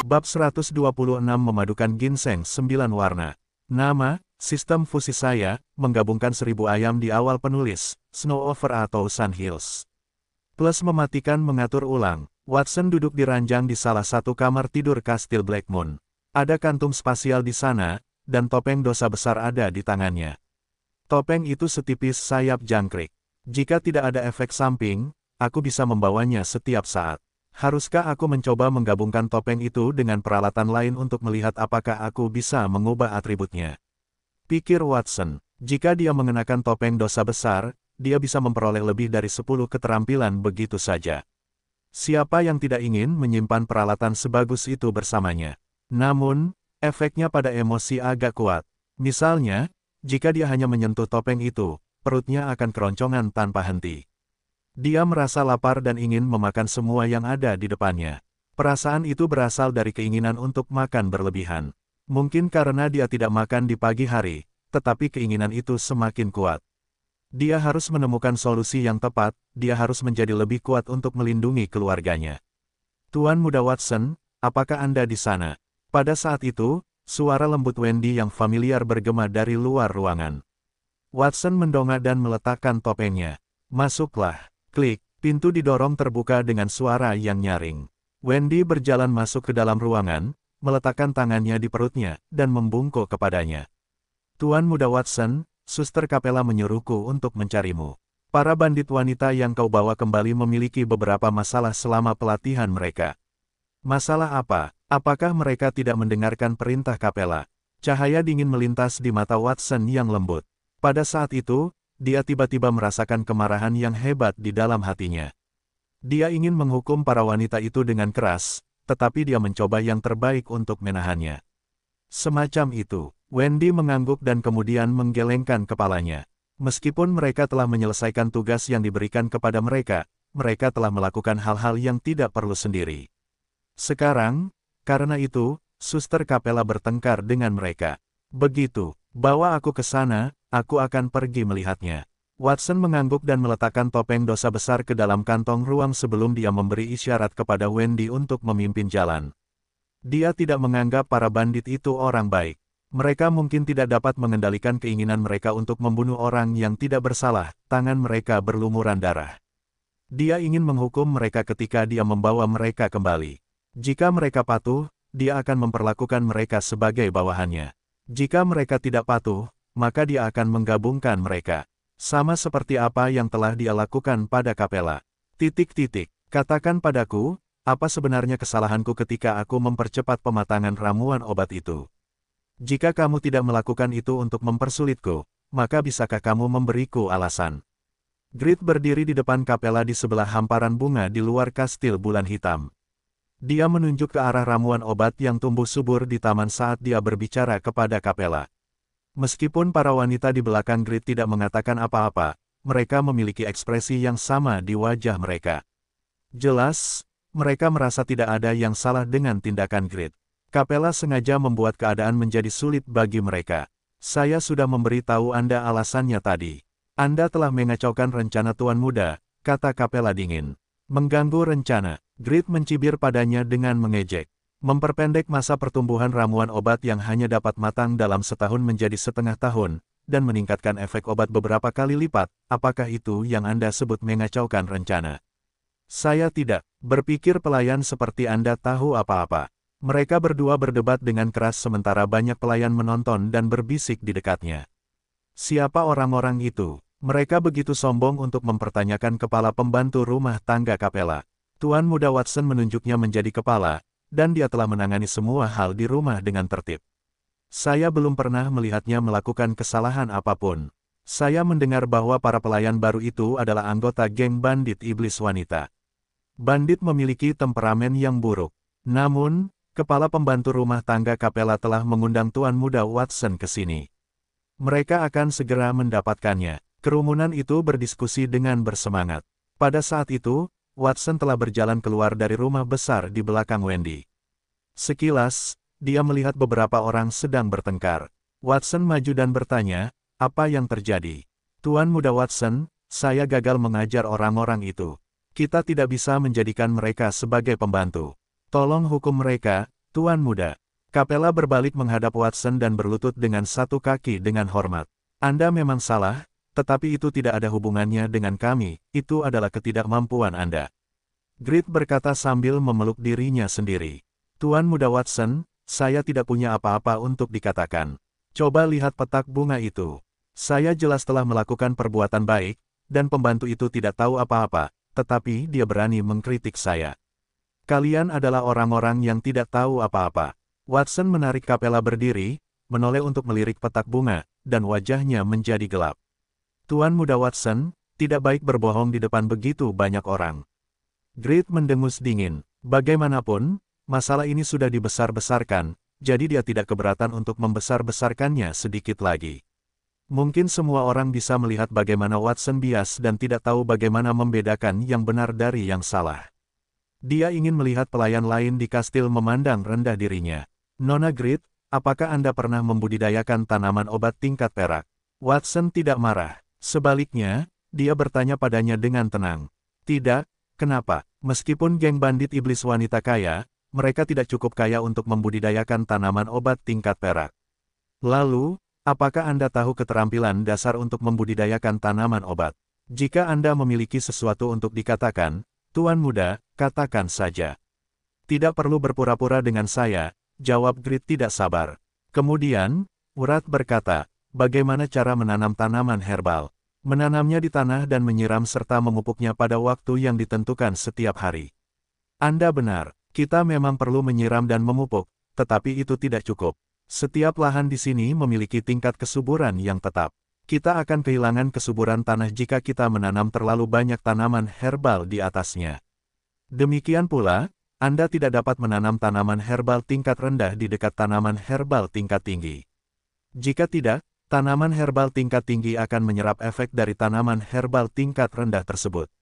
Bab 126 memadukan ginseng 9 warna. Nama, sistem fusi saya, menggabungkan 1000 ayam di awal penulis, Snow Over atau Sun Hills. Plus mematikan mengatur ulang. Watson duduk di ranjang di salah satu kamar tidur Kastil Blackmoon. Ada kantung spasial di sana, dan topeng dosa besar ada di tangannya. Topeng itu setipis sayap jangkrik. Jika tidak ada efek samping, aku bisa membawanya setiap saat. Haruskah aku mencoba menggabungkan topeng itu dengan peralatan lain untuk melihat apakah aku bisa mengubah atributnya? Pikir Watson, jika dia mengenakan topeng dosa besar, dia bisa memperoleh lebih dari 10 keterampilan begitu saja. Siapa yang tidak ingin menyimpan peralatan sebagus itu bersamanya? Namun, efeknya pada emosi agak kuat. Misalnya, jika dia hanya menyentuh topeng itu, perutnya akan keroncongan tanpa henti. Dia merasa lapar dan ingin memakan semua yang ada di depannya. Perasaan itu berasal dari keinginan untuk makan berlebihan. Mungkin karena dia tidak makan di pagi hari, tetapi keinginan itu semakin kuat. Dia harus menemukan solusi yang tepat, dia harus menjadi lebih kuat untuk melindungi keluarganya. Tuan Muda Watson, apakah Anda di sana? Pada saat itu, suara lembut Wendy yang familiar bergema dari luar ruangan. Watson mendongak dan meletakkan topengnya. Masuklah. Klik, pintu didorong terbuka dengan suara yang nyaring. Wendy berjalan masuk ke dalam ruangan, meletakkan tangannya di perutnya, dan membungkuk kepadanya. Tuan Muda Watson, Suster Capella menyuruhku untuk mencarimu. Para bandit wanita yang kau bawa kembali memiliki beberapa masalah selama pelatihan mereka. Masalah apa? Apakah mereka tidak mendengarkan perintah Capella? Cahaya dingin melintas di mata Watson yang lembut. Pada saat itu, dia tiba-tiba merasakan kemarahan yang hebat di dalam hatinya. Dia ingin menghukum para wanita itu dengan keras, tetapi dia mencoba yang terbaik untuk menahannya. Semacam itu, Wendy mengangguk dan kemudian menggelengkan kepalanya. Meskipun mereka telah menyelesaikan tugas yang diberikan kepada mereka, mereka telah melakukan hal-hal yang tidak perlu sendiri. Sekarang, karena itu, Suster Capella bertengkar dengan mereka. Begitu, bawa aku ke sana, aku akan pergi melihatnya. Watson mengangguk dan meletakkan topeng dosa besar ke dalam kantong ruang sebelum dia memberi isyarat kepada Wendy untuk memimpin jalan. Dia tidak menganggap para bandit itu orang baik. Mereka mungkin tidak dapat mengendalikan keinginan mereka untuk membunuh orang yang tidak bersalah, tangan mereka berlumuran darah. Dia ingin menghukum mereka ketika dia membawa mereka kembali. Jika mereka patuh, dia akan memperlakukan mereka sebagai bawahannya. Jika mereka tidak patuh, maka dia akan menggabungkan mereka. Sama seperti apa yang telah dia lakukan pada Capella. Katakan padaku, apa sebenarnya kesalahanku ketika aku mempercepat pematangan ramuan obat itu? Jika kamu tidak melakukan itu untuk mempersulitku, maka bisakah kamu memberiku alasan? Grit berdiri di depan Capella di sebelah hamparan bunga di luar Kastil Bulan Hitam. Dia menunjuk ke arah ramuan obat yang tumbuh subur di taman saat dia berbicara kepada Capella. Meskipun para wanita di belakang Grit tidak mengatakan apa-apa, mereka memiliki ekspresi yang sama di wajah mereka. Jelas, mereka merasa tidak ada yang salah dengan tindakan Grit. Capella sengaja membuat keadaan menjadi sulit bagi mereka. Saya sudah memberitahu Anda alasannya tadi. Anda telah mengacaukan rencana Tuan Muda, kata Capella dingin. Mengganggu rencana. Grit mencibir padanya dengan mengejek. Memperpendek masa pertumbuhan ramuan obat yang hanya dapat matang dalam setahun menjadi setengah tahun, dan meningkatkan efek obat beberapa kali lipat, apakah itu yang Anda sebut mengacaukan rencana? Saya tidak berpikir pelayan seperti Anda tahu apa-apa. Mereka berdua berdebat dengan keras sementara banyak pelayan menonton dan berbisik di dekatnya. Siapa orang-orang itu? Mereka begitu sombong untuk mempertanyakan kepala pembantu rumah tangga Capella. Tuan Muda Watson menunjuknya menjadi kepala, dan dia telah menangani semua hal di rumah dengan tertib. Saya belum pernah melihatnya melakukan kesalahan apapun. Saya mendengar bahwa para pelayan baru itu adalah anggota geng bandit iblis wanita. Bandit memiliki temperamen yang buruk. Namun, kepala pembantu rumah tangga Capella telah mengundang Tuan Muda Watson ke sini. Mereka akan segera mendapatkannya. Kerumunan itu berdiskusi dengan bersemangat. Pada saat itu, Watson telah berjalan keluar dari rumah besar di belakang Wendy. Sekilas, dia melihat beberapa orang sedang bertengkar. Watson maju dan bertanya, apa yang terjadi? Tuan Muda Watson, saya gagal mengajar orang-orang itu. Kita tidak bisa menjadikan mereka sebagai pembantu. Tolong hukum mereka, Tuan muda. Capella berbalik menghadap Watson dan berlutut dengan satu kaki dengan hormat. Anda memang salah, tetapi itu tidak ada hubungannya dengan kami, itu adalah ketidakmampuan Anda. Grit berkata sambil memeluk dirinya sendiri. Tuan muda Watson, saya tidak punya apa-apa untuk dikatakan. Coba lihat petak bunga itu. Saya jelas telah melakukan perbuatan baik, dan pembantu itu tidak tahu apa-apa, tetapi dia berani mengkritik saya. Kalian adalah orang-orang yang tidak tahu apa-apa. Watson menarik Capella berdiri, menoleh untuk melirik petak bunga, dan wajahnya menjadi gelap. Tuan muda Watson, tidak baik berbohong di depan begitu banyak orang. Grit mendengus dingin. Bagaimanapun, masalah ini sudah dibesar-besarkan, jadi dia tidak keberatan untuk membesar-besarkannya sedikit lagi. Mungkin semua orang bisa melihat bagaimana Watson bias dan tidak tahu bagaimana membedakan yang benar dari yang salah. Dia ingin melihat pelayan lain di kastil memandang rendah dirinya. Nona Grit, apakah Anda pernah membudidayakan tanaman obat tingkat perak? Watson tidak marah. Sebaliknya, dia bertanya padanya dengan tenang. Tidak, kenapa? Meskipun geng bandit iblis wanita kaya, mereka tidak cukup kaya untuk membudidayakan tanaman obat tingkat perak. Lalu, apakah Anda tahu keterampilan dasar untuk membudidayakan tanaman obat? Jika Anda memiliki sesuatu untuk dikatakan, Tuan muda, katakan saja. Tidak perlu berpura-pura dengan saya, jawab Grit tidak sabar. Kemudian, Urat berkata, bagaimana cara menanam tanaman herbal? Menanamnya di tanah dan menyiram serta memupuknya pada waktu yang ditentukan setiap hari. Anda benar, kita memang perlu menyiram dan memupuk, tetapi itu tidak cukup. Setiap lahan di sini memiliki tingkat kesuburan yang tetap. Kita akan kehilangan kesuburan tanah jika kita menanam terlalu banyak tanaman herbal di atasnya. Demikian pula, Anda tidak dapat menanam tanaman herbal tingkat rendah di dekat tanaman herbal tingkat tinggi. Jika tidak, tanaman herbal tingkat tinggi akan menyerap efek dari tanaman herbal tingkat rendah tersebut.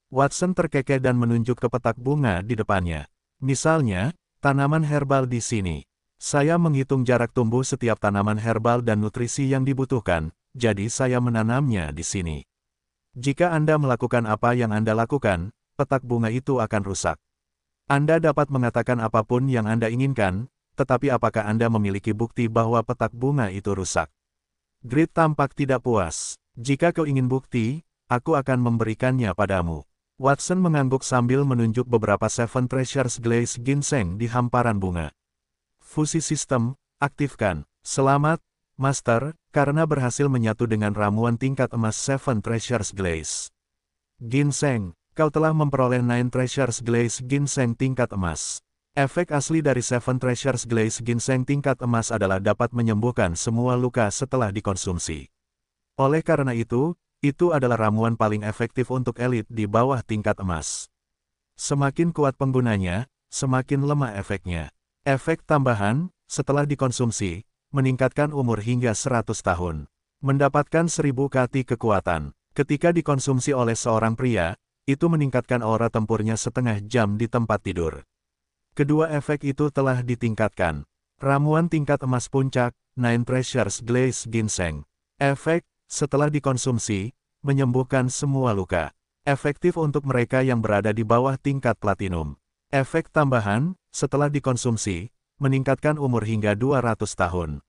Watson terkekeh dan menunjuk ke petak bunga di depannya. Misalnya, tanaman herbal di sini. Saya menghitung jarak tumbuh setiap tanaman herbal dan nutrisi yang dibutuhkan, jadi saya menanamnya di sini. Jika Anda melakukan apa yang Anda lakukan, petak bunga itu akan rusak. Anda dapat mengatakan apapun yang Anda inginkan, tetapi apakah Anda memiliki bukti bahwa petak bunga itu rusak? Grit tampak tidak puas. Jika kau ingin bukti, aku akan memberikannya padamu. Watson mengangguk sambil menunjuk beberapa Seven Treasures Glaze ginseng di hamparan bunga. Fusi sistem, aktifkan. Selamat, Master, karena berhasil menyatu dengan ramuan tingkat emas Seven Treasures Glaze ginseng. Kau telah memperoleh Nine Treasures Glaze ginseng tingkat emas. Efek asli dari Seven Treasures Glaze ginseng tingkat emas adalah dapat menyembuhkan semua luka setelah dikonsumsi. Oleh karena itu adalah ramuan paling efektif untuk elit di bawah tingkat emas. Semakin kuat penggunanya, semakin lemah efeknya. Efek tambahan, setelah dikonsumsi, meningkatkan umur hingga 100 tahun. Mendapatkan 1000 kati kekuatan. Ketika dikonsumsi oleh seorang pria, itu meningkatkan aura tempurnya setengah jam di tempat tidur. Kedua efek itu telah ditingkatkan. Ramuan tingkat emas puncak, Nine Treasures Glaze ginseng. Efek, setelah dikonsumsi, menyembuhkan semua luka. Efektif untuk mereka yang berada di bawah tingkat platinum. Efek tambahan, setelah dikonsumsi, meningkatkan umur hingga 200 tahun.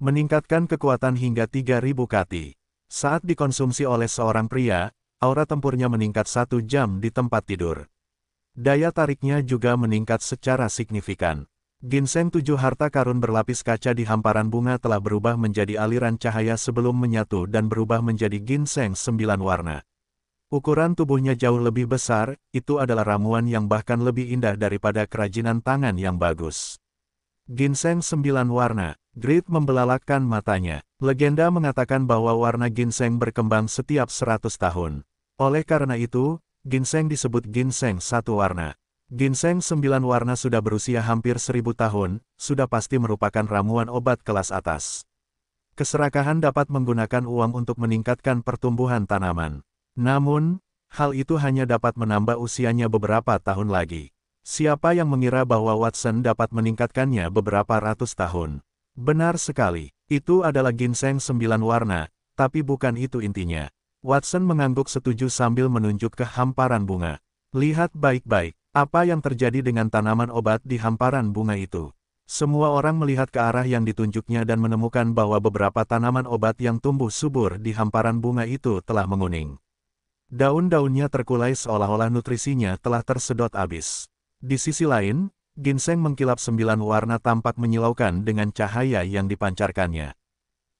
Meningkatkan kekuatan hingga 3000 kati. Saat dikonsumsi oleh seorang pria, aura tempurnya meningkat 1 jam di tempat tidur. Daya tariknya juga meningkat secara signifikan. Ginseng 7 harta karun berlapis kaca di hamparan bunga telah berubah menjadi aliran cahaya sebelum menyatu dan berubah menjadi ginseng 9 warna. Ukuran tubuhnya jauh lebih besar, itu adalah ramuan yang bahkan lebih indah daripada kerajinan tangan yang bagus. Ginseng 9 warna. Grit membelalakkan matanya. Legenda mengatakan bahwa warna ginseng berkembang setiap 100 tahun. Oleh karena itu, ginseng disebut ginseng 1 warna. Ginseng 9 warna sudah berusia hampir 1000 tahun, sudah pasti merupakan ramuan obat kelas atas. Keserakahan dapat menggunakan uang untuk meningkatkan pertumbuhan tanaman. Namun, hal itu hanya dapat menambah usianya beberapa tahun lagi. Siapa yang mengira bahwa Watson dapat meningkatkannya beberapa ratus tahun? Benar sekali, itu adalah ginseng 9 warna, tapi bukan itu intinya. Watson mengangguk setuju sambil menunjuk ke hamparan bunga. Lihat baik-baik, Apa yang terjadi dengan tanaman obat di hamparan bunga itu? Semua orang melihat ke arah yang ditunjuknya dan menemukan bahwa beberapa tanaman obat yang tumbuh subur di hamparan bunga itu telah menguning. Daun-daunnya terkulai seolah-olah nutrisinya telah tersedot habis. Di sisi lain, ginseng mengkilap 9 warna tampak menyilaukan dengan cahaya yang dipancarkannya.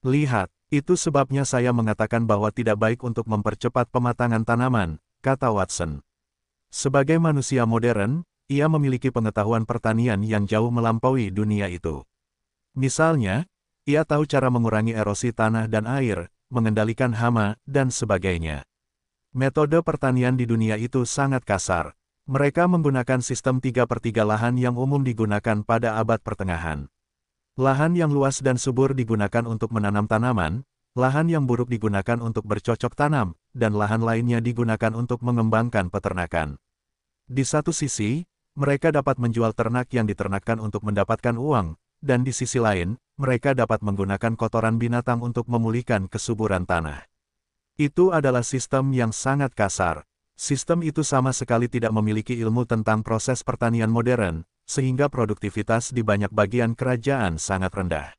Lihat, itu sebabnya saya mengatakan bahwa tidak baik untuk mempercepat pematangan tanaman, kata Watson. Sebagai manusia modern, ia memiliki pengetahuan pertanian yang jauh melampaui dunia itu. Misalnya, ia tahu cara mengurangi erosi tanah dan air, mengendalikan hama, dan sebagainya. Metode pertanian di dunia itu sangat kasar. Mereka menggunakan sistem 3/3 lahan yang umum digunakan pada abad pertengahan. Lahan yang luas dan subur digunakan untuk menanam tanaman, lahan yang buruk digunakan untuk bercocok tanam, dan lahan lainnya digunakan untuk mengembangkan peternakan. Di satu sisi, mereka dapat menjual ternak yang diternakkan untuk mendapatkan uang, dan di sisi lain, mereka dapat menggunakan kotoran binatang untuk memulihkan kesuburan tanah. Itu adalah sistem yang sangat kasar. Sistem itu sama sekali tidak memiliki ilmu tentang proses pertanian modern, sehingga produktivitas di banyak bagian kerajaan sangat rendah.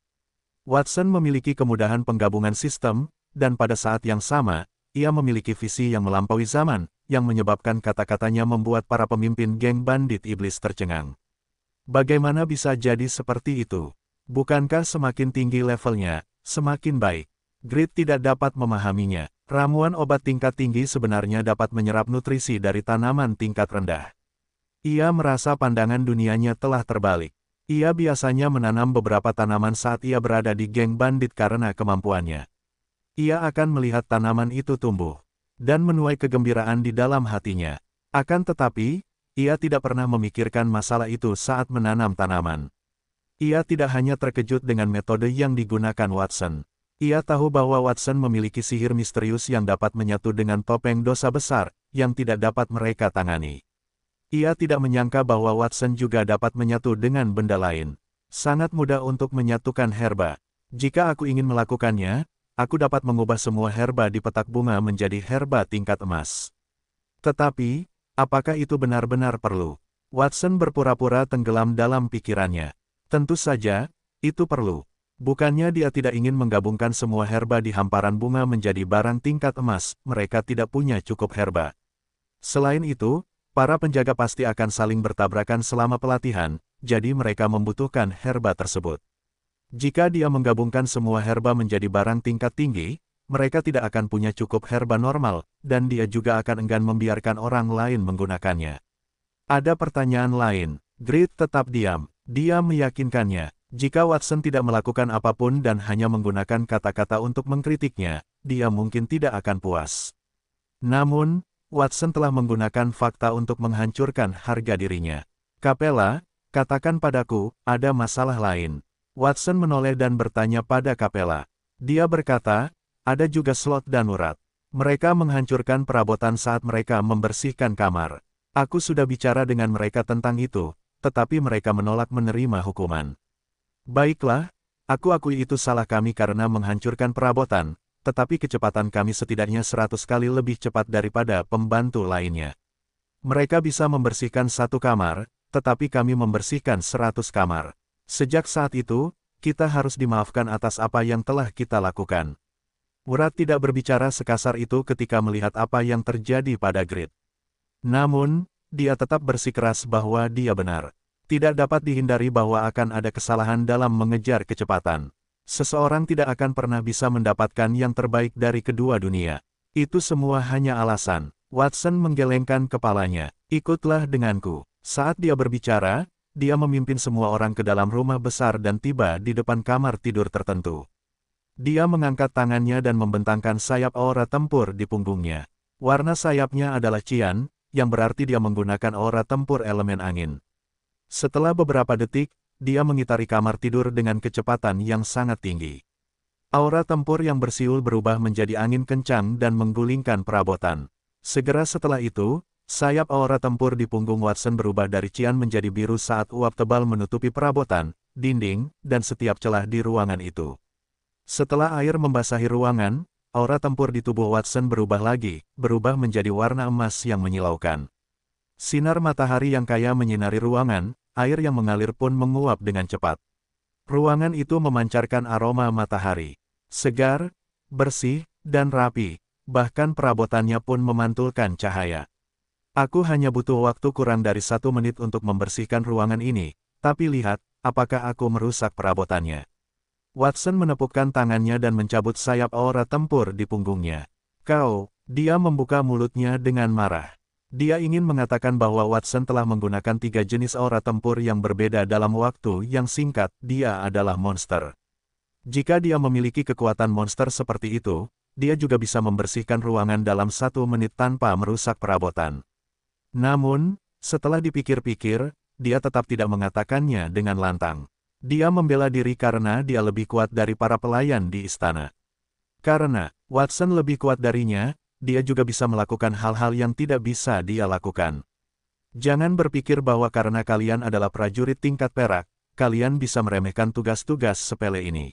Watson memiliki kemudahan penggabungan sistem, dan pada saat yang sama, ia memiliki visi yang melampaui zaman, yang menyebabkan kata-katanya membuat para pemimpin geng bandit iblis tercengang. Bagaimana bisa jadi seperti itu? Bukankah semakin tinggi levelnya, semakin baik? Grit tidak dapat memahaminya. Ramuan obat tingkat tinggi sebenarnya dapat menyerap nutrisi dari tanaman tingkat rendah. Ia merasa pandangan dunianya telah terbalik. Ia biasanya menanam beberapa tanaman saat ia berada di geng bandit karena kemampuannya. Ia akan melihat tanaman itu tumbuh dan menuai kegembiraan di dalam hatinya. Akan tetapi, ia tidak pernah memikirkan masalah itu saat menanam tanaman. Ia tidak hanya terkejut dengan metode yang digunakan Watson. Ia tahu bahwa Watson memiliki sihir misterius yang dapat menyatu dengan topeng dosa besar, yang tidak dapat mereka tangani. Ia tidak menyangka bahwa Watson juga dapat menyatu dengan benda lain. Sangat mudah untuk menyatukan herba. Jika aku ingin melakukannya, aku dapat mengubah semua herba di petak bunga menjadi herba tingkat emas. Tetapi, apakah itu benar-benar perlu? Watson berpura-pura tenggelam dalam pikirannya. Tentu saja, itu perlu. Bukannya dia tidak ingin menggabungkan semua herba di hamparan bunga menjadi barang tingkat emas, mereka tidak punya cukup herba. Selain itu, para penjaga pasti akan saling bertabrakan selama pelatihan, jadi mereka membutuhkan herba tersebut. Jika dia menggabungkan semua herba menjadi barang tingkat tinggi, mereka tidak akan punya cukup herba normal, dan dia juga akan enggan membiarkan orang lain menggunakannya. Ada pertanyaan lain. Grit tetap diam. Dia meyakinkannya. Jika Watson tidak melakukan apapun dan hanya menggunakan kata-kata untuk mengkritiknya, dia mungkin tidak akan puas. Namun, Watson telah menggunakan fakta untuk menghancurkan harga dirinya. Capella, katakan padaku, ada masalah lain. Watson menoleh dan bertanya pada Capella. Dia berkata, ada juga Slot dan Urat. Mereka menghancurkan perabotan saat mereka membersihkan kamar. Aku sudah bicara dengan mereka tentang itu, tetapi mereka menolak menerima hukuman. Baiklah, aku akui itu salah kami karena menghancurkan perabotan, tetapi kecepatan kami setidaknya 100 kali lebih cepat daripada pembantu lainnya. Mereka bisa membersihkan 1 kamar, tetapi kami membersihkan 100 kamar. Sejak saat itu, kita harus dimaafkan atas apa yang telah kita lakukan. Urat tidak berbicara sekasar itu ketika melihat apa yang terjadi pada Grit. Namun, dia tetap bersikeras bahwa dia benar. Tidak dapat dihindari bahwa akan ada kesalahan dalam mengejar kecepatan. Seseorang tidak akan pernah bisa mendapatkan yang terbaik dari kedua dunia. Itu semua hanya alasan. Watson menggelengkan kepalanya. Ikutlah denganku. Saat dia berbicara, dia memimpin semua orang ke dalam rumah besar dan tiba di depan kamar tidur tertentu. Dia mengangkat tangannya dan membentangkan sayap aura tempur di punggungnya. Warna sayapnya adalah cian, yang berarti dia menggunakan aura tempur elemen angin. Setelah beberapa detik, dia mengitari kamar tidur dengan kecepatan yang sangat tinggi. Aura tempur yang bersiul berubah menjadi angin kencang dan menggulingkan perabotan. Segera setelah itu, sayap aura tempur di punggung Watson berubah dari cian menjadi biru saat uap tebal menutupi perabotan, dinding, dan setiap celah di ruangan itu. Setelah air membasahi ruangan, aura tempur di tubuh Watson berubah lagi, berubah menjadi warna emas yang menyilaukan. Sinar matahari yang kaya menyinari ruangan, air yang mengalir pun menguap dengan cepat. Ruangan itu memancarkan aroma matahari. Segar, bersih, dan rapi, bahkan perabotannya pun memantulkan cahaya. Aku hanya butuh waktu kurang dari 1 menit untuk membersihkan ruangan ini, tapi lihat, apakah aku merusak perabotannya. Watson menepukkan tangannya dan mencabut sayap aura tempur di punggungnya. Dia membuka mulutnya dengan marah. Dia ingin mengatakan bahwa Watson telah menggunakan 3 jenis aura tempur yang berbeda dalam waktu yang singkat, dia adalah monster. Jika dia memiliki kekuatan monster seperti itu, dia juga bisa membersihkan ruangan dalam 1 menit tanpa merusak perabotan. Namun, setelah dipikir-pikir, dia tetap tidak mengatakannya dengan lantang. Dia membela diri karena dia lebih kuat dari para pelayan di istana. Karena Watson lebih kuat darinya, dia juga bisa melakukan hal-hal yang tidak bisa dia lakukan. Jangan berpikir bahwa karena kalian adalah prajurit tingkat perak, kalian bisa meremehkan tugas-tugas sepele ini.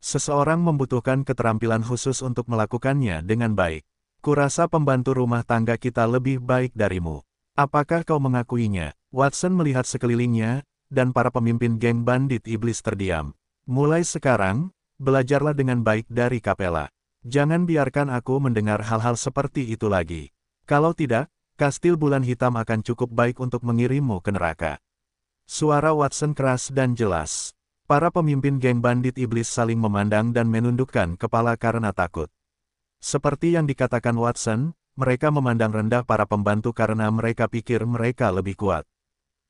Seseorang membutuhkan keterampilan khusus untuk melakukannya dengan baik. Kurasa pembantu rumah tangga kita lebih baik darimu. Apakah kau mengakuinya? Watson melihat sekelilingnya, dan para pemimpin geng bandit iblis terdiam. Mulai sekarang, belajarlah dengan baik dari Capella. Jangan biarkan aku mendengar hal-hal seperti itu lagi. Kalau tidak, kastil bulan hitam akan cukup baik untuk mengirimmu ke neraka. Suara Watson keras dan jelas. Para pemimpin geng bandit iblis saling memandang dan menundukkan kepala karena takut. Seperti yang dikatakan Watson, mereka memandang rendah para pembantu karena mereka pikir mereka lebih kuat.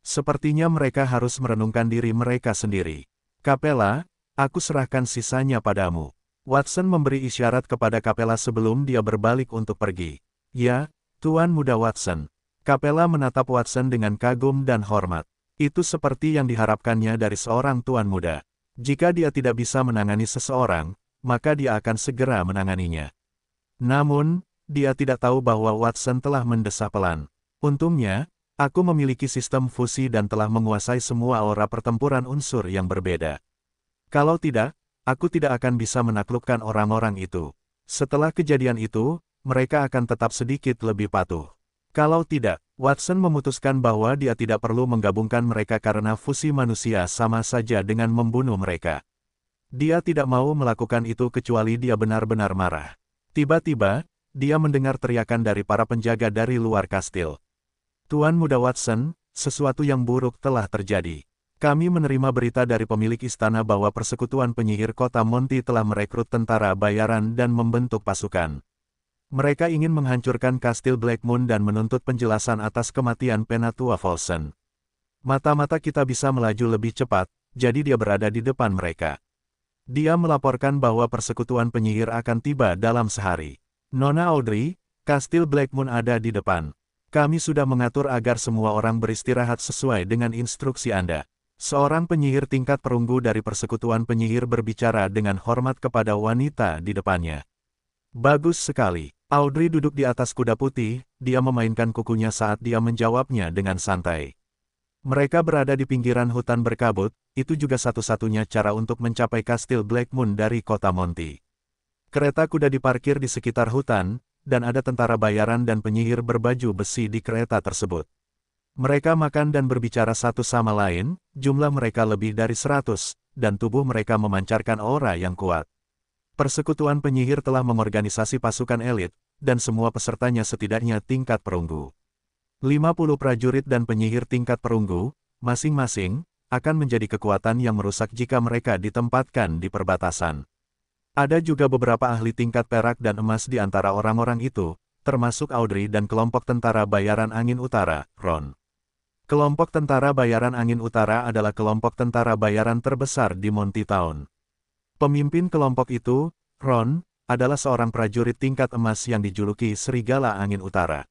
Sepertinya mereka harus merenungkan diri mereka sendiri. Capella, aku serahkan sisanya padamu. Watson memberi isyarat kepada Capella sebelum dia berbalik untuk pergi. Ya, Tuan Muda Watson. Capella menatap Watson dengan kagum dan hormat. Itu seperti yang diharapkannya dari seorang Tuan Muda. Jika dia tidak bisa menangani seseorang, maka dia akan segera menanganinya. Namun, dia tidak tahu bahwa Watson telah mendesah pelan. Untungnya, aku memiliki sistem fusi dan telah menguasai semua aura pertempuran unsur yang berbeda. Kalau tidak, aku tidak akan bisa menaklukkan orang-orang itu. Setelah kejadian itu, mereka akan tetap sedikit lebih patuh. Kalau tidak, Watson memutuskan bahwa dia tidak perlu menggabungkan mereka karena fusi manusia sama saja dengan membunuh mereka. Dia tidak mau melakukan itu kecuali dia benar-benar marah. Tiba-tiba, dia mendengar teriakan dari para penjaga dari luar kastil. Tuan Muda Watson, sesuatu yang buruk telah terjadi. Kami menerima berita dari pemilik istana bahwa persekutuan penyihir kota Monty telah merekrut tentara bayaran dan membentuk pasukan. Mereka ingin menghancurkan kastil Black Moon dan menuntut penjelasan atas kematian Penatua Folsen. Mata-mata kita bisa melaju lebih cepat, jadi dia berada di depan mereka. Dia melaporkan bahwa persekutuan penyihir akan tiba dalam sehari. Nona Audrey, kastil Black Moon ada di depan. Kami sudah mengatur agar semua orang beristirahat sesuai dengan instruksi Anda. Seorang penyihir tingkat perunggu dari persekutuan penyihir berbicara dengan hormat kepada wanita di depannya. Bagus sekali. Audrey duduk di atas kuda putih, dia memainkan kukunya saat dia menjawabnya dengan santai. Mereka berada di pinggiran hutan berkabut, itu juga satu-satunya cara untuk mencapai kastil Black Moon dari kota Monty. Kereta kuda diparkir di sekitar hutan, dan ada tentara bayaran dan penyihir berbaju besi di kereta tersebut. Mereka makan dan berbicara satu sama lain, jumlah mereka lebih dari 100, dan tubuh mereka memancarkan aura yang kuat. Persekutuan penyihir telah mengorganisasi pasukan elit, dan semua pesertanya setidaknya tingkat perunggu. 50 prajurit dan penyihir tingkat perunggu, masing-masing, akan menjadi kekuatan yang merusak jika mereka ditempatkan di perbatasan. Ada juga beberapa ahli tingkat perak dan emas di antara orang-orang itu, termasuk Audrey dan kelompok tentara bayaran angin utara, Ron. Kelompok tentara bayaran angin utara adalah kelompok tentara bayaran terbesar di Monty Town. Pemimpin kelompok itu, Ron, adalah seorang prajurit tingkat emas yang dijuluki Serigala Angin Utara.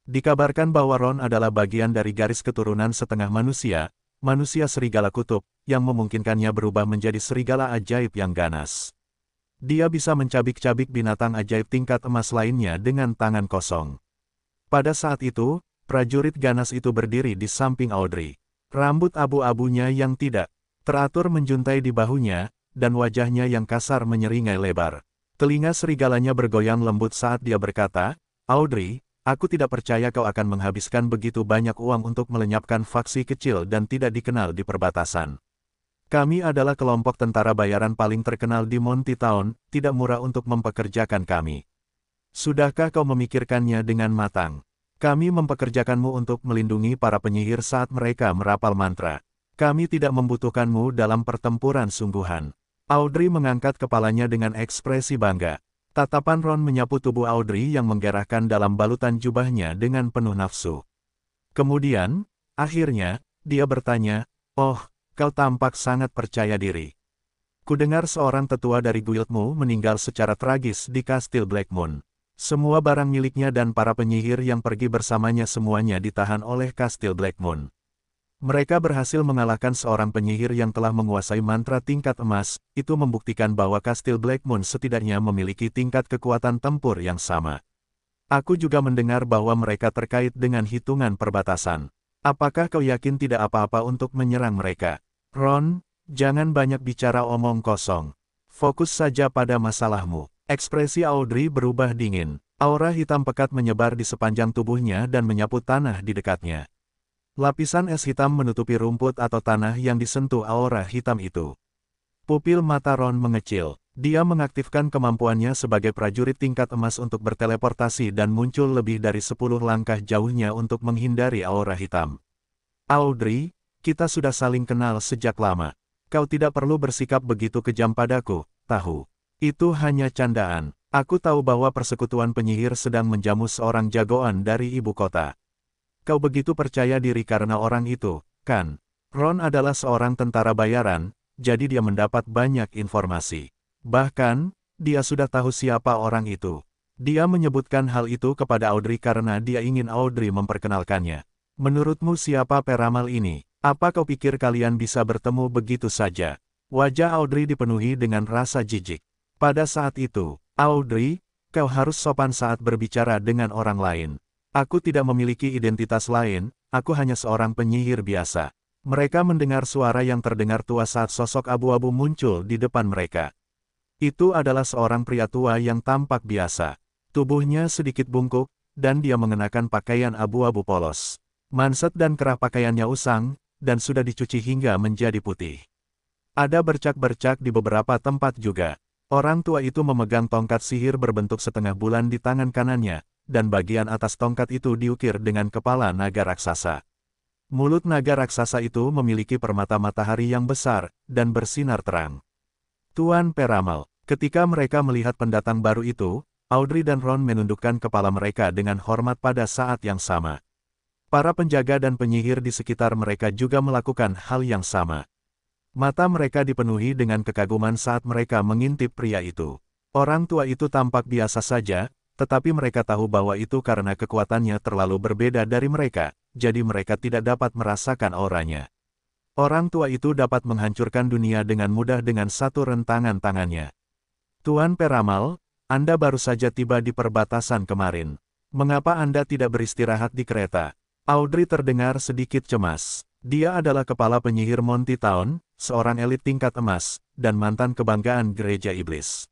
Dikabarkan bahwa Ron adalah bagian dari garis keturunan setengah manusia serigala kutub, yang memungkinkannya berubah menjadi serigala ajaib yang ganas. Dia bisa mencabik-cabik binatang ajaib tingkat emas lainnya dengan tangan kosong. Pada saat itu, prajurit ganas itu berdiri di samping Audrey. Rambut abu-abunya yang tidak teratur menjuntai di bahunya, dan wajahnya yang kasar menyeringai lebar. Telinga serigalanya bergoyang lembut saat dia berkata, "Audrey, Aku tidak percaya kau akan menghabiskan begitu banyak uang untuk melenyapkan faksi kecil dan tidak dikenal di perbatasan. Kami adalah kelompok tentara bayaran paling terkenal di Monty Town, tidak murah untuk mempekerjakan kami. Sudahkah kau memikirkannya dengan matang? Kami mempekerjakanmu untuk melindungi para penyihir saat mereka merapal mantra. Kami tidak membutuhkanmu dalam pertempuran sungguhan. Audrey mengangkat kepalanya dengan ekspresi bangga. Tatapan Ron menyapu tubuh Audrey yang menggerahkan dalam balutan jubahnya dengan penuh nafsu. Kemudian, akhirnya, dia bertanya, "Oh, kau tampak sangat percaya diri. Kudengar seorang tetua dari guildmu meninggal secara tragis di Kastil Blackmoon. Semua barang miliknya dan para penyihir yang pergi bersamanya semuanya ditahan oleh Kastil Blackmoon. Mereka berhasil mengalahkan seorang penyihir yang telah menguasai mantra tingkat emas, itu membuktikan bahwa Kastil Blackmoon setidaknya memiliki tingkat kekuatan tempur yang sama. Aku juga mendengar bahwa mereka terkait dengan hitungan perbatasan. Apakah kau yakin tidak apa-apa untuk menyerang mereka? Ron, jangan banyak bicara omong kosong. Fokus saja pada masalahmu." Ekspresi Audrey berubah dingin. Aura hitam pekat menyebar di sepanjang tubuhnya dan menyapu tanah di dekatnya. Lapisan es hitam menutupi rumput atau tanah yang disentuh aura hitam itu. Pupil mata Ron mengecil. Dia mengaktifkan kemampuannya sebagai prajurit tingkat emas untuk berteleportasi dan muncul lebih dari 10 langkah jauhnya untuk menghindari aura hitam. "Audrey, kita sudah saling kenal sejak lama. Kau tidak perlu bersikap begitu kejam padaku, tahu. Itu hanya candaan. Aku tahu bahwa persekutuan penyihir sedang menjamu seorang jagoan dari ibu kota. Kau begitu percaya diri karena orang itu, kan?" Ron adalah seorang tentara bayaran, jadi dia mendapat banyak informasi. Bahkan, dia sudah tahu siapa orang itu. Dia menyebutkan hal itu kepada Audrey karena dia ingin Audrey memperkenalkannya. "Menurutmu siapa peramal ini? Apa kau pikir kalian bisa bertemu begitu saja?" Wajah Audrey dipenuhi dengan rasa jijik. Pada saat itu, "Audrey, kau harus sopan saat berbicara dengan orang lain. Aku tidak memiliki identitas lain, aku hanya seorang penyihir biasa." Mereka mendengar suara yang terdengar tua saat sosok abu-abu muncul di depan mereka. Itu adalah seorang pria tua yang tampak biasa. Tubuhnya sedikit bungkuk, dan dia mengenakan pakaian abu-abu polos. Manset dan kerah pakaiannya usang, dan sudah dicuci hingga menjadi putih. Ada bercak-bercak di beberapa tempat juga. Orang tua itu memegang tongkat sihir berbentuk setengah bulan di tangan kanannya, dan bagian atas tongkat itu diukir dengan kepala naga raksasa. Mulut naga raksasa itu memiliki permata matahari yang besar, dan bersinar terang. "Tuan Peramal." Ketika mereka melihat pendatang baru itu, Audrey dan Ron menundukkan kepala mereka dengan hormat pada saat yang sama. Para penjaga dan penyihir di sekitar mereka juga melakukan hal yang sama. Mata mereka dipenuhi dengan kekaguman saat mereka mengintip pria itu. Orang tua itu tampak biasa saja, tetapi mereka tahu bahwa itu karena kekuatannya terlalu berbeda dari mereka, jadi mereka tidak dapat merasakan auranya. Orang tua itu dapat menghancurkan dunia dengan mudah dengan satu rentangan tangannya. "Tuan Peramal, Anda baru saja tiba di perbatasan kemarin. Mengapa Anda tidak beristirahat di kereta?" Audrey terdengar sedikit cemas. Dia adalah kepala penyihir Monty Town, seorang elit tingkat emas, dan mantan kebanggaan gereja iblis.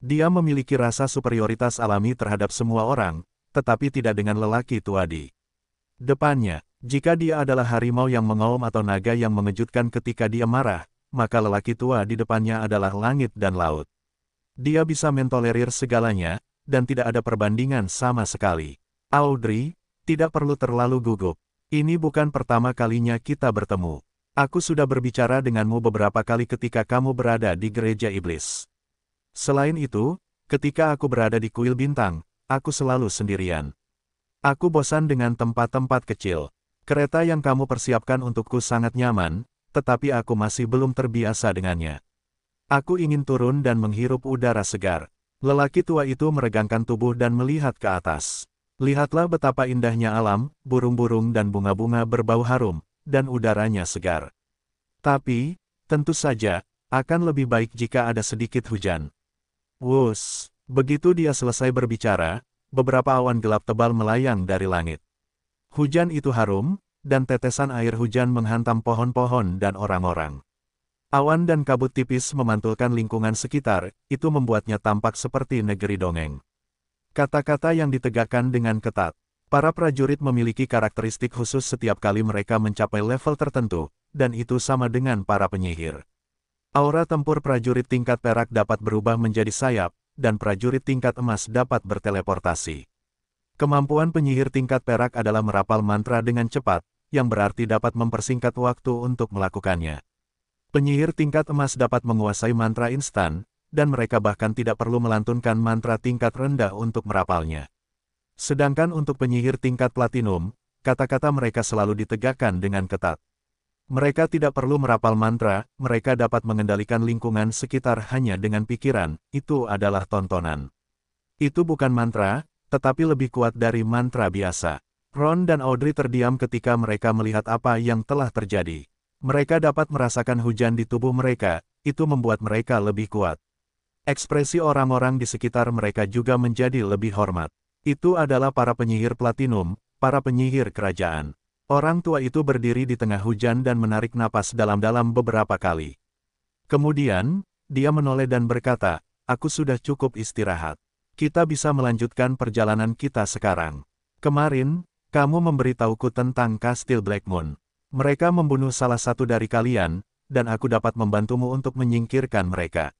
Dia memiliki rasa superioritas alami terhadap semua orang, tetapi tidak dengan lelaki tua di depannya. Jika dia adalah harimau yang mengaum atau naga yang mengejutkan ketika dia marah, maka lelaki tua di depannya adalah langit dan laut. Dia bisa mentolerir segalanya, dan tidak ada perbandingan sama sekali. "Audrey, tidak perlu terlalu gugup. Ini bukan pertama kalinya kita bertemu. Aku sudah berbicara denganmu beberapa kali ketika kamu berada di gereja iblis. Selain itu, ketika aku berada di kuil bintang, aku selalu sendirian. Aku bosan dengan tempat-tempat kecil. Kereta yang kamu persiapkan untukku sangat nyaman, tetapi aku masih belum terbiasa dengannya. Aku ingin turun dan menghirup udara segar." Lelaki tua itu meregangkan tubuh dan melihat ke atas. Lihatlah betapa indahnya alam, burung-burung dan bunga-bunga berbau harum, dan udaranya segar. Tapi, tentu saja, akan lebih baik jika ada sedikit hujan. Wus, begitu dia selesai berbicara, beberapa awan gelap tebal melayang dari langit. Hujan itu harum, dan tetesan air hujan menghantam pohon-pohon dan orang-orang. Awan dan kabut tipis memantulkan lingkungan sekitar, itu membuatnya tampak seperti negeri dongeng. Kata-kata yang ditegakkan dengan ketat. Para prajurit memiliki karakteristik khusus setiap kali mereka mencapai level tertentu, dan itu sama dengan para penyihir. Aura tempur prajurit tingkat perak dapat berubah menjadi sayap, dan prajurit tingkat emas dapat berteleportasi. Kemampuan penyihir tingkat perak adalah merapal mantra dengan cepat, yang berarti dapat mempersingkat waktu untuk melakukannya. Penyihir tingkat emas dapat menguasai mantra instan, dan mereka bahkan tidak perlu melantunkan mantra tingkat rendah untuk merapalnya. Sedangkan untuk penyihir tingkat platinum, kata-kata mereka selalu ditegakkan dengan ketat. Mereka tidak perlu merapal mantra, mereka dapat mengendalikan lingkungan sekitar hanya dengan pikiran, itu adalah tontonan. Itu bukan mantra, tetapi lebih kuat dari mantra biasa. Ron dan Audrey terdiam ketika mereka melihat apa yang telah terjadi. Mereka dapat merasakan hujan di tubuh mereka, itu membuat mereka lebih kuat. Ekspresi orang-orang di sekitar mereka juga menjadi lebih hormat. Itu adalah para penyihir platinum, para penyihir kerajaan. Orang tua itu berdiri di tengah hujan dan menarik napas dalam-dalam beberapa kali. Kemudian, dia menoleh dan berkata, "Aku sudah cukup istirahat. Kita bisa melanjutkan perjalanan kita sekarang. Kemarin, kamu memberitahuku tentang Kastil Blackmoon. Mereka membunuh salah satu dari kalian, dan aku dapat membantumu untuk menyingkirkan mereka.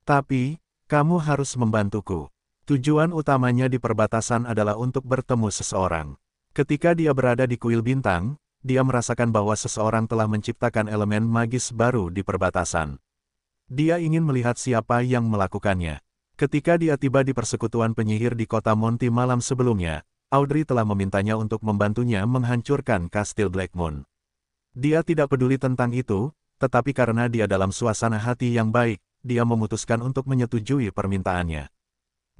Tapi, kamu harus membantuku. Tujuan utamanya di perbatasan adalah untuk bertemu seseorang. Ketika dia berada di kuil bintang, dia merasakan bahwa seseorang telah menciptakan elemen magis baru di perbatasan. Dia ingin melihat siapa yang melakukannya. Ketika dia tiba di persekutuan penyihir di kota Monty malam sebelumnya, Audrey telah memintanya untuk membantunya menghancurkan Kastil Blackmoon. Dia tidak peduli tentang itu, tetapi karena dia dalam suasana hati yang baik, dia memutuskan untuk menyetujui permintaannya.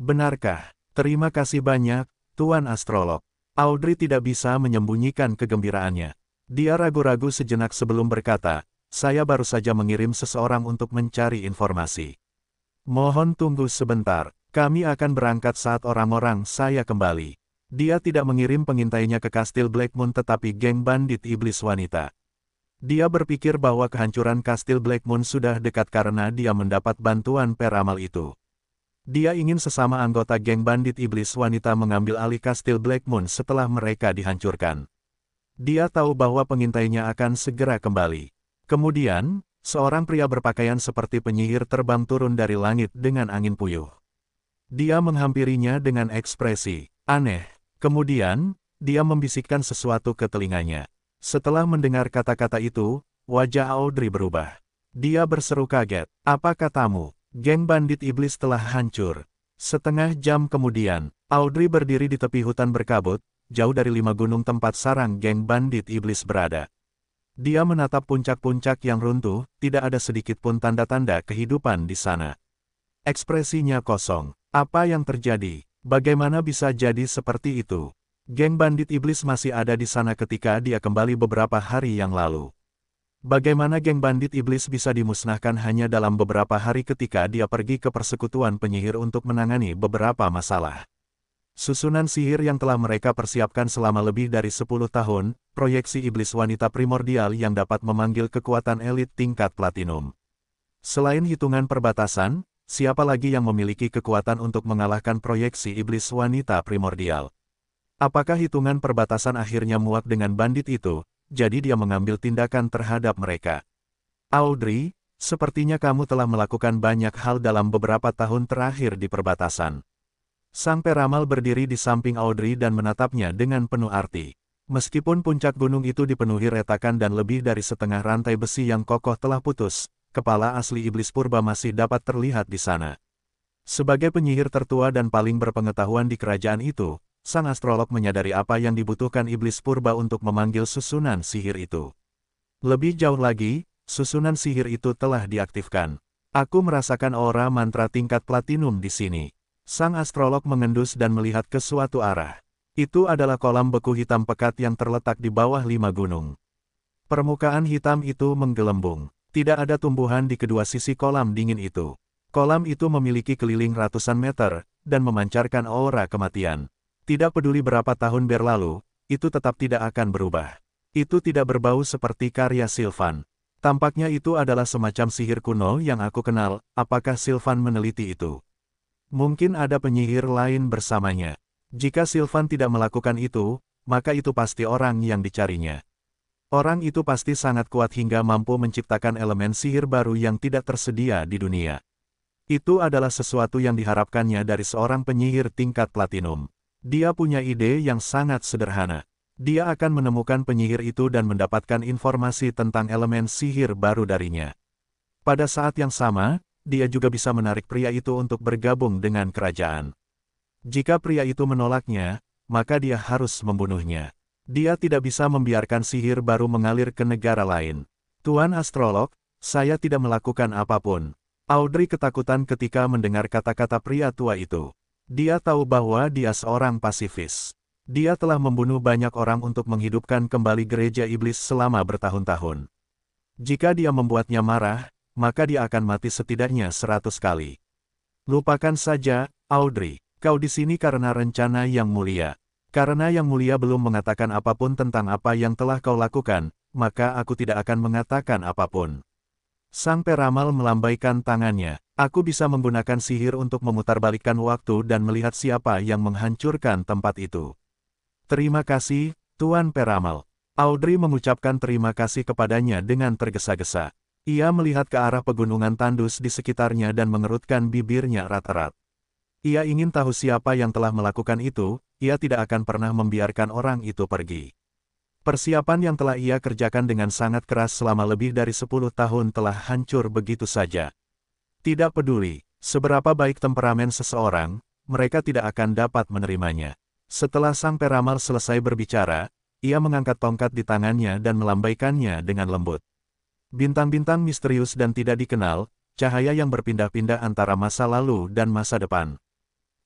Benarkah? Terima kasih banyak, Tuan Astrolog. Audrey tidak bisa menyembunyikan kegembiraannya. Dia ragu-ragu sejenak sebelum berkata, "Saya baru saja mengirim seseorang untuk mencari informasi. Mohon tunggu sebentar, kami akan berangkat saat orang-orang saya kembali." Dia tidak mengirim pengintainya ke Kastil Blackmoon tetapi geng bandit iblis wanita. Dia berpikir bahwa kehancuran Kastil Blackmoon sudah dekat karena dia mendapat bantuan peramal itu. Dia ingin sesama anggota geng bandit iblis wanita mengambil alih Kastil Blackmoon setelah mereka dihancurkan. Dia tahu bahwa pengintainya akan segera kembali. Kemudian, seorang pria berpakaian seperti penyihir terbang turun dari langit dengan angin puyuh. Dia menghampirinya dengan ekspresi aneh. Kemudian, dia membisikkan sesuatu ke telinganya. Setelah mendengar kata-kata itu, wajah Audrey berubah. Dia berseru kaget, "Apa katamu? Geng bandit iblis telah hancur." Setengah jam kemudian, Audrey berdiri di tepi hutan berkabut, jauh dari 5 gunung tempat sarang geng bandit iblis berada. Dia menatap puncak-puncak yang runtuh, tidak ada sedikit pun tanda-tanda kehidupan di sana. Ekspresinya kosong. Apa yang terjadi? Bagaimana bisa jadi seperti itu? Geng bandit iblis masih ada di sana ketika dia kembali beberapa hari yang lalu. Bagaimana geng bandit iblis bisa dimusnahkan hanya dalam beberapa hari ketika dia pergi ke persekutuan penyihir untuk menangani beberapa masalah? Susunan sihir yang telah mereka persiapkan selama lebih dari 10 tahun, proyeksi iblis wanita primordial yang dapat memanggil kekuatan elit tingkat platinum. Selain hitungan perbatasan, siapa lagi yang memiliki kekuatan untuk mengalahkan proyeksi iblis wanita primordial? Apakah hitungan perbatasan akhirnya muak dengan bandit itu, jadi dia mengambil tindakan terhadap mereka? Audrey, sepertinya kamu telah melakukan banyak hal dalam beberapa tahun terakhir di perbatasan. Sang peramal berdiri di samping Audrey dan menatapnya dengan penuh arti. Meskipun puncak gunung itu dipenuhi retakan dan lebih dari setengah rantai besi yang kokoh telah putus, kepala asli iblis purba masih dapat terlihat di sana. Sebagai penyihir tertua dan paling berpengetahuan di kerajaan itu, sang astrolog menyadari apa yang dibutuhkan iblis purba untuk memanggil susunan sihir itu. Lebih jauh lagi, susunan sihir itu telah diaktifkan. Aku merasakan aura mantra tingkat platinum di sini. Sang astrolog mengendus dan melihat ke suatu arah. Itu adalah kolam beku hitam pekat yang terletak di bawah 5 gunung. Permukaan hitam itu menggelembung. Tidak ada tumbuhan di kedua sisi kolam dingin itu. Kolam itu memiliki keliling ratusan meter, dan memancarkan aura kematian. Tidak peduli berapa tahun berlalu, itu tetap tidak akan berubah. Itu tidak berbau seperti karya Sylvan. Tampaknya itu adalah semacam sihir kuno yang aku kenal, apakah Sylvan meneliti itu? Mungkin ada penyihir lain bersamanya. Jika Sylvan tidak melakukan itu, maka itu pasti orang yang dicarinya. Orang itu pasti sangat kuat hingga mampu menciptakan elemen sihir baru yang tidak tersedia di dunia. Itu adalah sesuatu yang diharapkannya dari seorang penyihir tingkat platinum. Dia punya ide yang sangat sederhana. Dia akan menemukan penyihir itu dan mendapatkan informasi tentang elemen sihir baru darinya. Pada saat yang sama, dia juga bisa menarik pria itu untuk bergabung dengan kerajaan. Jika pria itu menolaknya, maka dia harus membunuhnya. Dia tidak bisa membiarkan sihir baru mengalir ke negara lain. Tuan Astrolog, saya tidak melakukan apapun. Audrey ketakutan ketika mendengar kata-kata pria tua itu. Dia tahu bahwa dia seorang pasifis. Dia telah membunuh banyak orang untuk menghidupkan kembali gereja iblis selama bertahun-tahun. Jika dia membuatnya marah, maka dia akan mati setidaknya 100 kali. Lupakan saja, Audrey, kau di sini karena rencana yang mulia. Karena yang mulia belum mengatakan apapun tentang apa yang telah kau lakukan, maka aku tidak akan mengatakan apapun. Sang peramal melambaikan tangannya. Aku bisa menggunakan sihir untuk memutarbalikkan waktu dan melihat siapa yang menghancurkan tempat itu. Terima kasih, Tuan Peramal. Audrey mengucapkan terima kasih kepadanya dengan tergesa-gesa. Ia melihat ke arah pegunungan tandus di sekitarnya dan mengerutkan bibirnya erat-erat. Ia ingin tahu siapa yang telah melakukan itu, ia tidak akan pernah membiarkan orang itu pergi. Persiapan yang telah ia kerjakan dengan sangat keras selama lebih dari 10 tahun telah hancur begitu saja. Tidak peduli seberapa baik temperamen seseorang, mereka tidak akan dapat menerimanya. Setelah sang peramal selesai berbicara, ia mengangkat tongkat di tangannya dan melambaikannya dengan lembut. Bintang-bintang misterius dan tidak dikenal, cahaya yang berpindah-pindah antara masa lalu dan masa depan.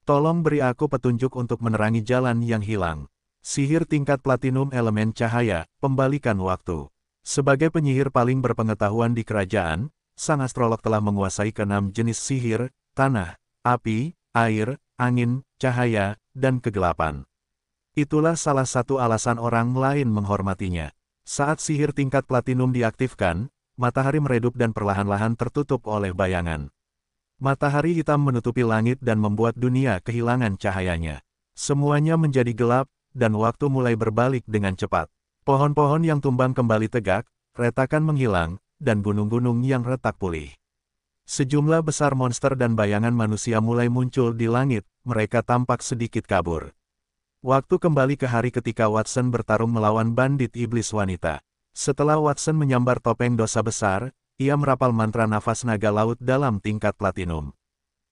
Tolong beri aku petunjuk untuk menerangi jalan yang hilang. Sihir tingkat platinum elemen cahaya, pembalikan waktu. Sebagai penyihir paling berpengetahuan di kerajaan, sang astrolog telah menguasai ke-6 jenis sihir, tanah, api, air, angin, cahaya, dan kegelapan. Itulah salah satu alasan orang lain menghormatinya. Saat sihir tingkat platinum diaktifkan, matahari meredup dan perlahan-lahan tertutup oleh bayangan. Matahari hitam menutupi langit dan membuat dunia kehilangan cahayanya. Semuanya menjadi gelap, dan waktu mulai berbalik dengan cepat. Pohon-pohon yang tumbang kembali tegak, retakan menghilang, dan gunung-gunung yang retak pulih. Sejumlah besar monster dan bayangan manusia mulai muncul di langit, mereka tampak sedikit kabur. Waktu kembali ke hari ketika Watson bertarung melawan bandit iblis wanita. Setelah Watson menyambar topeng dosa besar, ia merapal mantra nafas naga laut dalam tingkat platinum.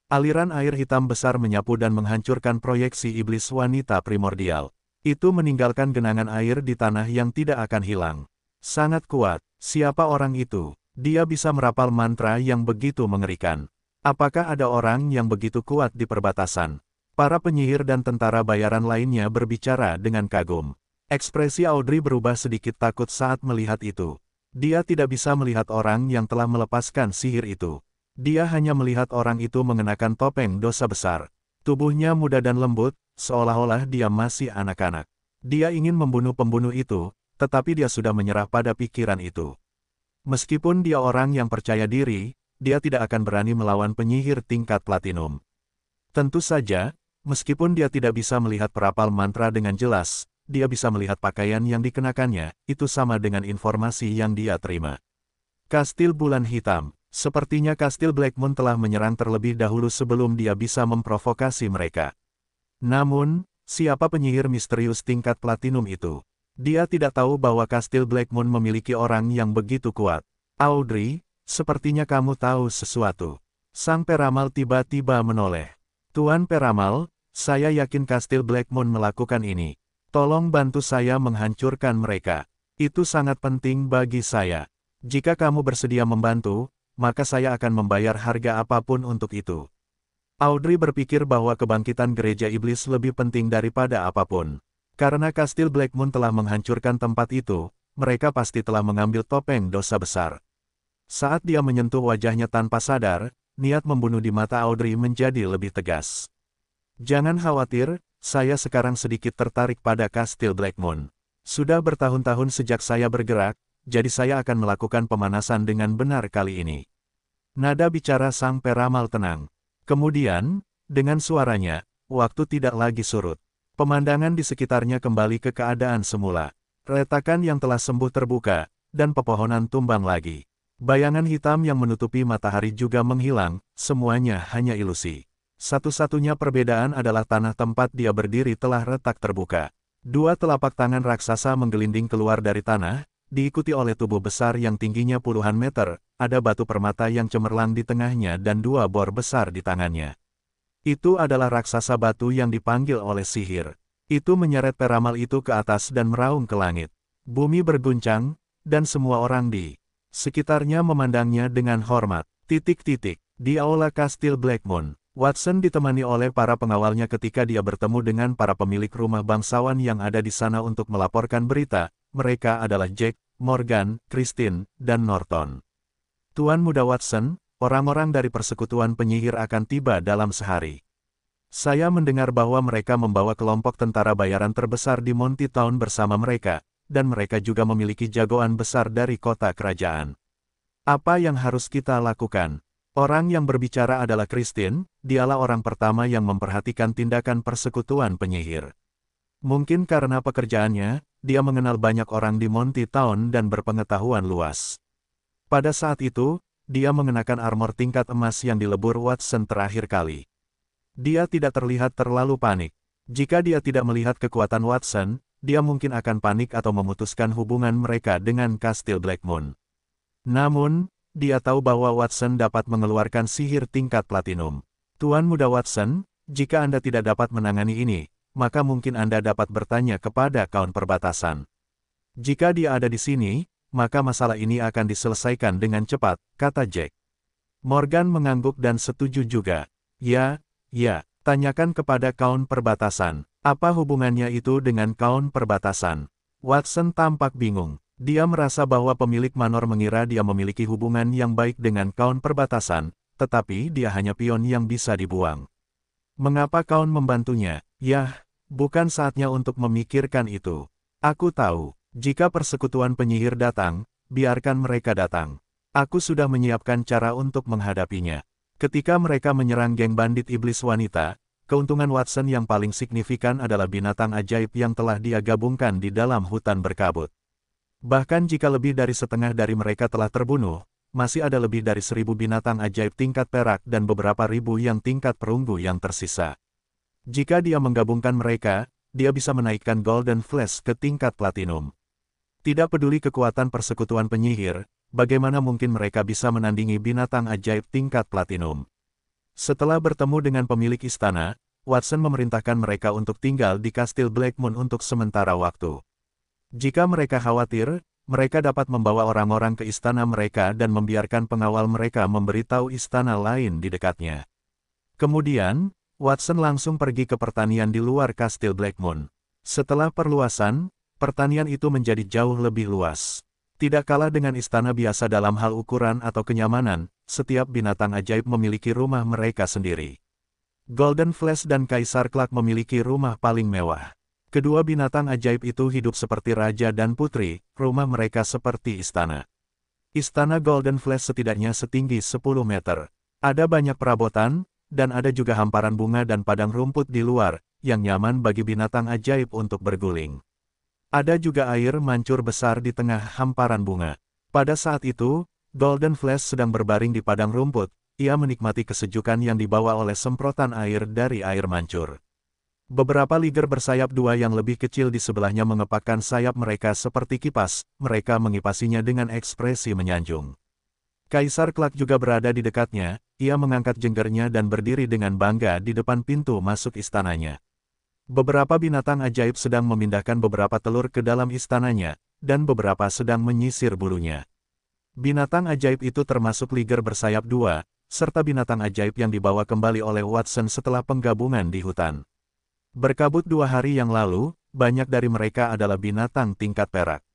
Aliran air hitam besar menyapu dan menghancurkan proyeksi iblis wanita primordial. Itu meninggalkan genangan air di tanah yang tidak akan hilang. Sangat kuat. Siapa orang itu? Dia bisa merapal mantra yang begitu mengerikan. Apakah ada orang yang begitu kuat di perbatasan? Para penyihir dan tentara bayaran lainnya berbicara dengan kagum. Ekspresi Audrey berubah sedikit takut saat melihat itu. Dia tidak bisa melihat orang yang telah melepaskan sihir itu. Dia hanya melihat orang itu mengenakan topeng dosa besar. Tubuhnya muda dan lembut, seolah-olah dia masih anak-anak. Dia ingin membunuh pembunuh itu, tetapi dia sudah menyerah pada pikiran itu. Meskipun dia orang yang percaya diri, dia tidak akan berani melawan penyihir tingkat platinum. Tentu saja, meskipun dia tidak bisa melihat perapal mantra dengan jelas, dia bisa melihat pakaian yang dikenakannya, itu sama dengan informasi yang dia terima. Kastil Bulan Hitam, sepertinya Kastil Blackmoon telah menyerang terlebih dahulu sebelum dia bisa memprovokasi mereka. Namun, siapa penyihir misterius tingkat platinum itu? Dia tidak tahu bahwa Kastil Blackmoon memiliki orang yang begitu kuat. Audrey, sepertinya kamu tahu sesuatu. Sang peramal tiba-tiba menoleh. Tuan Peramal, saya yakin Kastil Blackmoon melakukan ini. Tolong bantu saya menghancurkan mereka. Itu sangat penting bagi saya. Jika kamu bersedia membantu, maka saya akan membayar harga apapun untuk itu. Audrey berpikir bahwa kebangkitan gereja iblis lebih penting daripada apapun. Karena Kastil Blackmoon telah menghancurkan tempat itu, mereka pasti telah mengambil topeng dosa besar. Saat dia menyentuh wajahnya tanpa sadar, niat membunuh di mata Audrey menjadi lebih tegas. Jangan khawatir, saya sekarang sedikit tertarik pada Kastil Blackmoon. Sudah bertahun-tahun sejak saya bergerak, jadi saya akan melakukan pemanasan dengan benar kali ini. Nada bicara sang peramal tenang. Kemudian, Dengan suaranya, waktu tidak lagi surut. Pemandangan di sekitarnya kembali ke keadaan semula. Retakan yang telah sembuh terbuka, dan pepohonan tumbang lagi. Bayangan hitam yang menutupi matahari juga menghilang, semuanya hanya ilusi. Satu-satunya perbedaan adalah tanah tempat dia berdiri telah retak terbuka. Dua telapak tangan raksasa menggelinding keluar dari tanah, diikuti oleh tubuh besar yang tingginya puluhan meter, ada batu permata yang cemerlang di tengahnya dan dua bor besar di tangannya. Itu adalah raksasa batu yang dipanggil oleh sihir. Itu menyeret peramal itu ke atas dan meraung ke langit. Bumi berguncang, dan semua orang di sekitarnya memandangnya dengan hormat. Di aula Kastil Blackmoon, Watson ditemani oleh para pengawalnya ketika dia bertemu dengan para pemilik rumah bangsawan yang ada di sana untuk melaporkan berita. Mereka adalah Jack, Morgan, Christine, dan Norton. Tuan Muda Watson, orang-orang dari persekutuan penyihir akan tiba dalam sehari. Saya mendengar bahwa mereka membawa kelompok tentara bayaran terbesar di Monty Town bersama mereka, dan mereka juga memiliki jagoan besar dari kota kerajaan. Apa yang harus kita lakukan? Orang yang berbicara adalah Christine, dialah orang pertama yang memperhatikan tindakan persekutuan penyihir. Mungkin karena pekerjaannya, dia mengenal banyak orang di Monty Town dan berpengetahuan luas. Pada saat itu, dia mengenakan armor tingkat emas yang dilebur Watson terakhir kali. Dia tidak terlihat terlalu panik. Jika dia tidak melihat kekuatan Watson, dia mungkin akan panik atau memutuskan hubungan mereka dengan Kastil Blackmoon. Namun, dia tahu bahwa Watson dapat mengeluarkan sihir tingkat platinum. Tuan Muda Watson, jika Anda tidak dapat menangani ini, maka mungkin Anda dapat bertanya kepada kaum perbatasan. Jika dia ada di sini, maka masalah ini akan diselesaikan dengan cepat, kata Jack. Morgan mengangguk dan setuju juga. Ya, tanyakan kepada kaum perbatasan. Apa hubungannya itu dengan kaum perbatasan? Watson tampak bingung. Dia merasa bahwa pemilik manor mengira dia memiliki hubungan yang baik dengan kaum perbatasan, tetapi dia hanya pion yang bisa dibuang. Mengapa kaum membantunya? Yah, bukan saatnya untuk memikirkan itu. Aku tahu. Jika persekutuan penyihir datang, biarkan mereka datang. Aku sudah menyiapkan cara untuk menghadapinya. Ketika mereka menyerang geng bandit iblis wanita, keuntungan Watson yang paling signifikan adalah binatang ajaib yang telah dia gabungkan di dalam hutan berkabut. Bahkan jika lebih dari setengah dari mereka telah terbunuh, masih ada lebih dari 1000 binatang ajaib tingkat perak dan beberapa ribu yang tingkat perunggu yang tersisa. Jika dia menggabungkan mereka, dia bisa menaikkan Golden Flash ke tingkat platinum. Tidak peduli kekuatan persekutuan penyihir, bagaimana mungkin mereka bisa menandingi binatang ajaib tingkat platinum. Setelah bertemu dengan pemilik istana, Watson memerintahkan mereka untuk tinggal di Kastil Blackmoon untuk sementara waktu. Jika mereka khawatir, mereka dapat membawa orang-orang ke istana mereka dan membiarkan pengawal mereka memberitahu istana lain di dekatnya. Kemudian, Watson langsung pergi ke pertanian di luar Kastil Blackmoon. Setelah perluasan, pertanian itu menjadi jauh lebih luas. Tidak kalah dengan istana biasa dalam hal ukuran atau kenyamanan, setiap binatang ajaib memiliki rumah mereka sendiri. Golden Flash dan Kaisar Clark memiliki rumah paling mewah. Kedua binatang ajaib itu hidup seperti raja dan putri, rumah mereka seperti istana. Istana Golden Flash setidaknya setinggi 10 meter. Ada banyak perabotan, dan ada juga hamparan bunga dan padang rumput di luar, yang nyaman bagi binatang ajaib untuk berguling. Ada juga air mancur besar di tengah hamparan bunga. Pada saat itu, Golden Flash sedang berbaring di padang rumput, ia menikmati kesejukan yang dibawa oleh semprotan air dari air mancur. Beberapa liger bersayap dua yang lebih kecil di sebelahnya mengepakkan sayap mereka seperti kipas, mereka mengipasinya dengan ekspresi menyanjung. Kaisar Clark juga berada di dekatnya, ia mengangkat jenggernya dan berdiri dengan bangga di depan pintu masuk istananya. Beberapa binatang ajaib sedang memindahkan beberapa telur ke dalam istananya, dan beberapa sedang menyisir bulunya. Binatang ajaib itu termasuk liger bersayap dua, serta binatang ajaib yang dibawa kembali oleh Watson setelah penggabungan di hutan. Berkabut 2 hari yang lalu, banyak dari mereka adalah binatang tingkat perak.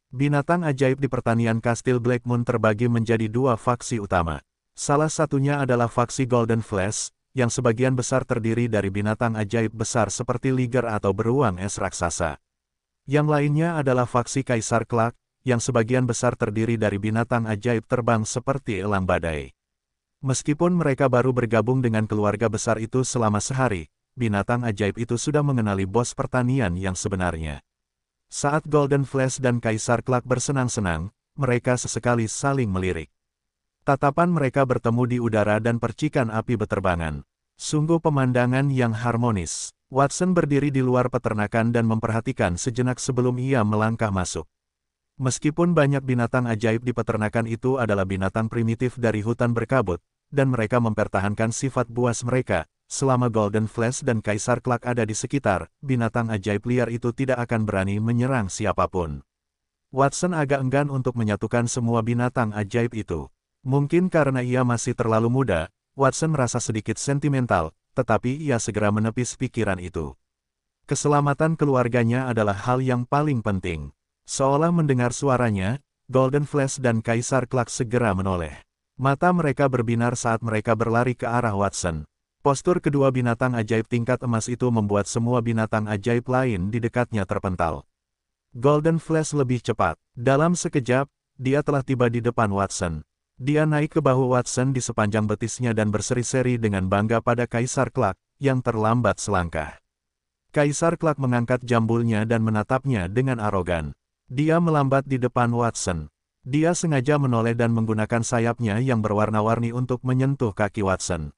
Binatang ajaib di pertanian Kastil Blackmoon terbagi menjadi 2 faksi utama. Salah satunya adalah faksi Golden Flash, yang sebagian besar terdiri dari binatang ajaib besar seperti liger atau beruang es raksasa. Yang lainnya adalah faksi Kaisar Clark, yang sebagian besar terdiri dari binatang ajaib terbang seperti elang badai. Meskipun mereka baru bergabung dengan keluarga besar itu selama sehari, binatang ajaib itu sudah mengenali bos pertanian yang sebenarnya. Saat Golden Flash dan Kaisar Clark bersenang-senang, mereka sesekali saling melirik. Tatapan mereka bertemu di udara dan percikan api beterbangan. Sungguh pemandangan yang harmonis. Watson berdiri di luar peternakan dan memperhatikan sejenak sebelum ia melangkah masuk. Meskipun banyak binatang ajaib di peternakan itu adalah binatang primitif dari hutan berkabut, dan mereka mempertahankan sifat buas mereka, selama Golden Flash dan Kaisar Clark ada di sekitar, binatang ajaib liar itu tidak akan berani menyerang siapapun. Watson agak enggan untuk menyatukan semua binatang ajaib itu. Mungkin karena ia masih terlalu muda, Watson merasa sedikit sentimental, tetapi ia segera menepis pikiran itu. Keselamatan keluarganya adalah hal yang paling penting. Seolah mendengar suaranya, Golden Flash dan Kaisar Clark segera menoleh. Mata mereka berbinar saat mereka berlari ke arah Watson. Postur kedua binatang ajaib tingkat emas itu membuat semua binatang ajaib lain di dekatnya terpental. Golden Flash lebih cepat. Dalam sekejap, dia telah tiba di depan Watson. Dia naik ke bahu Watson di sepanjang betisnya dan berseri-seri dengan bangga pada Kaisar Clark, yang terlambat selangkah. Kaisar Clark mengangkat jambulnya dan menatapnya dengan arogan. Dia melambat di depan Watson. Dia sengaja menoleh dan menggunakan sayapnya yang berwarna-warni untuk menyentuh kaki Watson.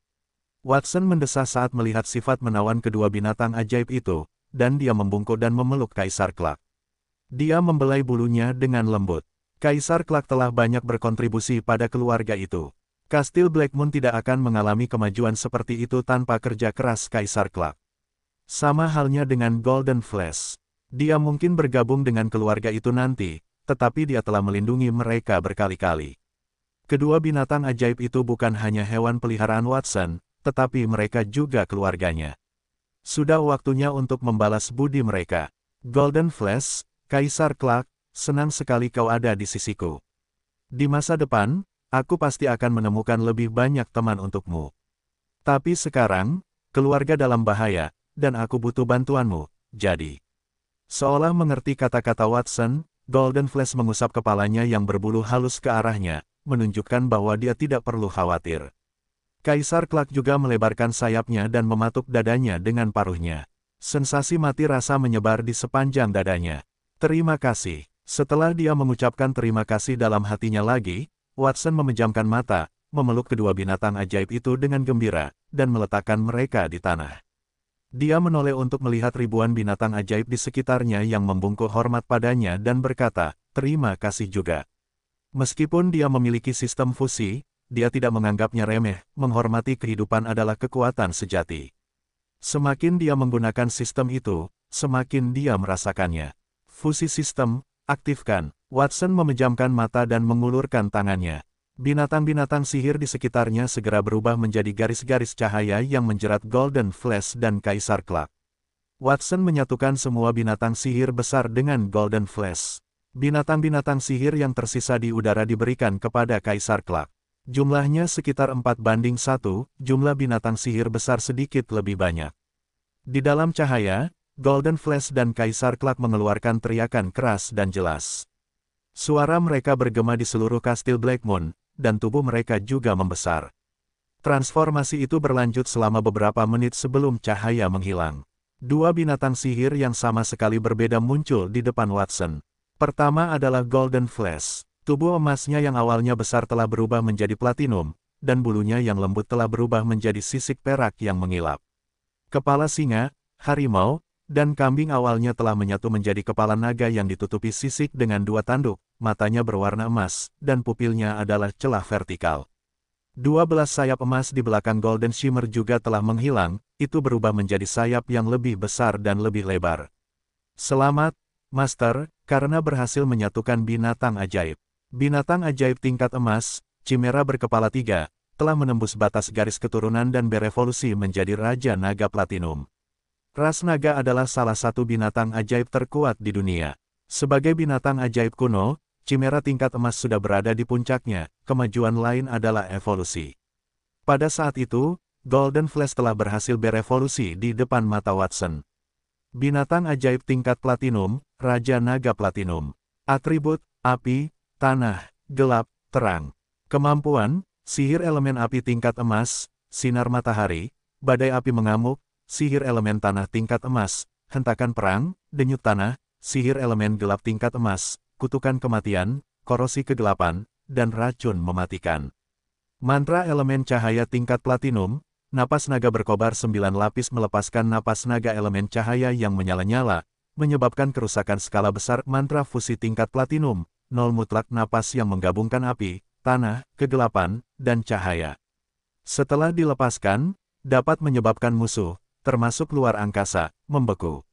Watson mendesah saat melihat sifat menawan kedua binatang ajaib itu, dan dia membungkuk dan memeluk Kaisar Clark. Dia membelai bulunya dengan lembut. Kaisar Clark telah banyak berkontribusi pada keluarga itu. Kastil Blackmoon tidak akan mengalami kemajuan seperti itu tanpa kerja keras Kaisar Clark. Sama halnya dengan Golden Flash. Dia mungkin bergabung dengan keluarga itu nanti, tetapi dia telah melindungi mereka berkali-kali. Kedua binatang ajaib itu bukan hanya hewan peliharaan Watson, tetapi mereka juga keluarganya. Sudah waktunya untuk membalas budi mereka. Golden Flash, Kaisar Clark, senang sekali kau ada di sisiku. Di masa depan, aku pasti akan menemukan lebih banyak teman untukmu. Tapi sekarang, keluarga dalam bahaya, dan aku butuh bantuanmu, jadi. Seolah mengerti kata-kata Watson, Golden Flash mengusap kepalanya yang berbulu halus ke arahnya, menunjukkan bahwa dia tidak perlu khawatir. Kaisar Clark juga melebarkan sayapnya dan mematuk dadanya dengan paruhnya. Sensasi mati rasa menyebar di sepanjang dadanya. Terima kasih. Setelah dia mengucapkan terima kasih dalam hatinya lagi, Watson memejamkan mata, memeluk kedua binatang ajaib itu dengan gembira, dan meletakkan mereka di tanah. Dia menoleh untuk melihat ribuan binatang ajaib di sekitarnya yang membungkuk hormat padanya dan berkata, terima kasih juga. Meskipun dia memiliki sistem fusi, dia tidak menganggapnya remeh, menghormati kehidupan adalah kekuatan sejati. Semakin dia menggunakan sistem itu, semakin dia merasakannya. Fusi sistem, aktifkan. Watson memejamkan mata dan mengulurkan tangannya. Binatang-binatang sihir di sekitarnya segera berubah menjadi garis-garis cahaya yang menjerat Golden Flash dan Kaisar Clark. Watson menyatukan semua binatang sihir besar dengan Golden Flash. Binatang-binatang sihir yang tersisa di udara diberikan kepada Kaisar Clark. Jumlahnya sekitar 4:1, jumlah binatang sihir besar sedikit lebih banyak. Di dalam cahaya, Golden Flash dan Kaisar Clark mengeluarkan teriakan keras dan jelas. Suara mereka bergema di seluruh kastil Blackmoon, dan tubuh mereka juga membesar. Transformasi itu berlanjut selama beberapa menit sebelum cahaya menghilang. Dua binatang sihir yang sama sekali berbeda muncul di depan Watson. Pertama adalah Golden Flash. Tubuh emasnya yang awalnya besar telah berubah menjadi platinum, dan bulunya yang lembut telah berubah menjadi sisik perak yang mengilap. Kepala singa, harimau, dan kambing awalnya telah menyatu menjadi kepala naga yang ditutupi sisik dengan dua tanduk, matanya berwarna emas, dan pupilnya adalah celah vertikal. 12 sayap emas di belakang Golden Shimmer juga telah menghilang, itu berubah menjadi sayap yang lebih besar dan lebih lebar. Selamat, Master, karena berhasil menyatukan binatang ajaib. Binatang ajaib tingkat emas, Chimera berkepala 3, telah menembus batas garis keturunan dan berevolusi menjadi Raja Naga Platinum. Ras naga adalah salah satu binatang ajaib terkuat di dunia. Sebagai binatang ajaib kuno, Chimera tingkat emas sudah berada di puncaknya, kemajuan lain adalah evolusi. Pada saat itu, Golden Flash telah berhasil berevolusi di depan mata Watson. Binatang ajaib tingkat platinum, Raja Naga Platinum. Atribut, api, tanah, gelap, terang. Kemampuan, sihir elemen api tingkat emas, sinar matahari, badai api mengamuk, sihir elemen tanah tingkat emas, hentakan perang, denyut tanah, sihir elemen gelap tingkat emas, kutukan kematian, korosi kegelapan, dan racun mematikan. Mantra elemen cahaya tingkat platinum, napas naga berkobar 9 lapis melepaskan napas naga elemen cahaya yang menyala-nyala, menyebabkan kerusakan skala besar. Mantra fusi tingkat platinum, 0 mutlak napas yang menggabungkan api, tanah, kegelapan, dan cahaya. Setelah dilepaskan, dapat menyebabkan musuh, termasuk luar angkasa, membeku.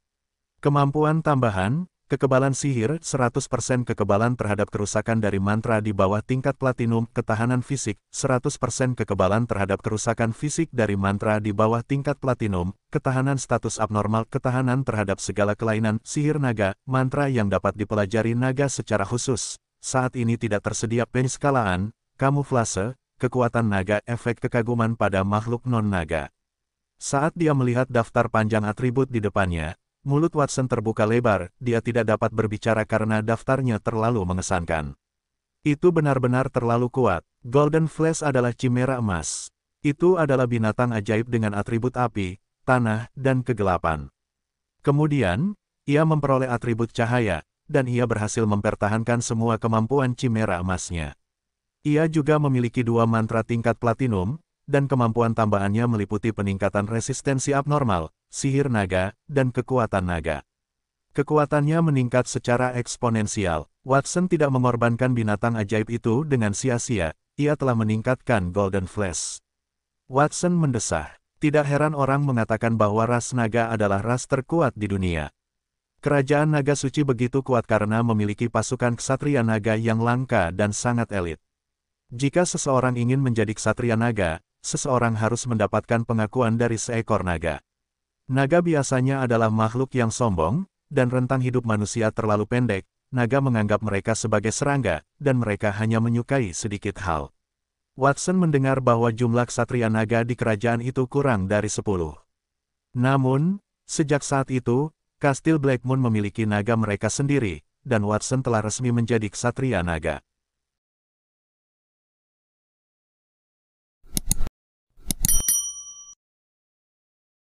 Kemampuan tambahan, kekebalan sihir, 100% kekebalan terhadap kerusakan dari mantra di bawah tingkat platinum, ketahanan fisik, 100% kekebalan terhadap kerusakan fisik dari mantra di bawah tingkat platinum, ketahanan status abnormal, ketahanan terhadap segala kelainan, sihir naga, mantra yang dapat dipelajari naga secara khusus. Saat ini tidak tersedia penskalaan, kamuflase, kekuatan naga, efek kekaguman pada makhluk non-naga. Saat dia melihat daftar panjang atribut di depannya, mulut Watson terbuka lebar, dia tidak dapat berbicara karena daftarnya terlalu mengesankan. Itu benar-benar terlalu kuat. Golden Flash adalah chimera emas. Itu adalah binatang ajaib dengan atribut api, tanah, dan kegelapan. Kemudian, ia memperoleh atribut cahaya, dan ia berhasil mempertahankan semua kemampuan chimera emasnya. Ia juga memiliki 2 mantra tingkat platinum, dan kemampuan tambahannya meliputi peningkatan resistensi abnormal, sihir naga, dan kekuatan naga. Kekuatannya meningkat secara eksponensial. Watson tidak mengorbankan binatang ajaib itu dengan sia-sia, ia telah meningkatkan Golden Flash. Watson mendesah. Tidak heran orang mengatakan bahwa ras naga adalah ras terkuat di dunia. Kerajaan naga suci begitu kuat karena memiliki pasukan ksatria naga yang langka dan sangat elit. Jika seseorang ingin menjadi ksatria naga, seseorang harus mendapatkan pengakuan dari seekor naga. Naga biasanya adalah makhluk yang sombong, dan rentang hidup manusia terlalu pendek. Naga menganggap mereka sebagai serangga, dan mereka hanya menyukai sedikit hal. Watson mendengar bahwa jumlah ksatria naga di kerajaan itu kurang dari 10. Namun, sejak saat itu, Kastil Blackmoon memiliki naga mereka sendiri, dan Watson telah resmi menjadi ksatria naga.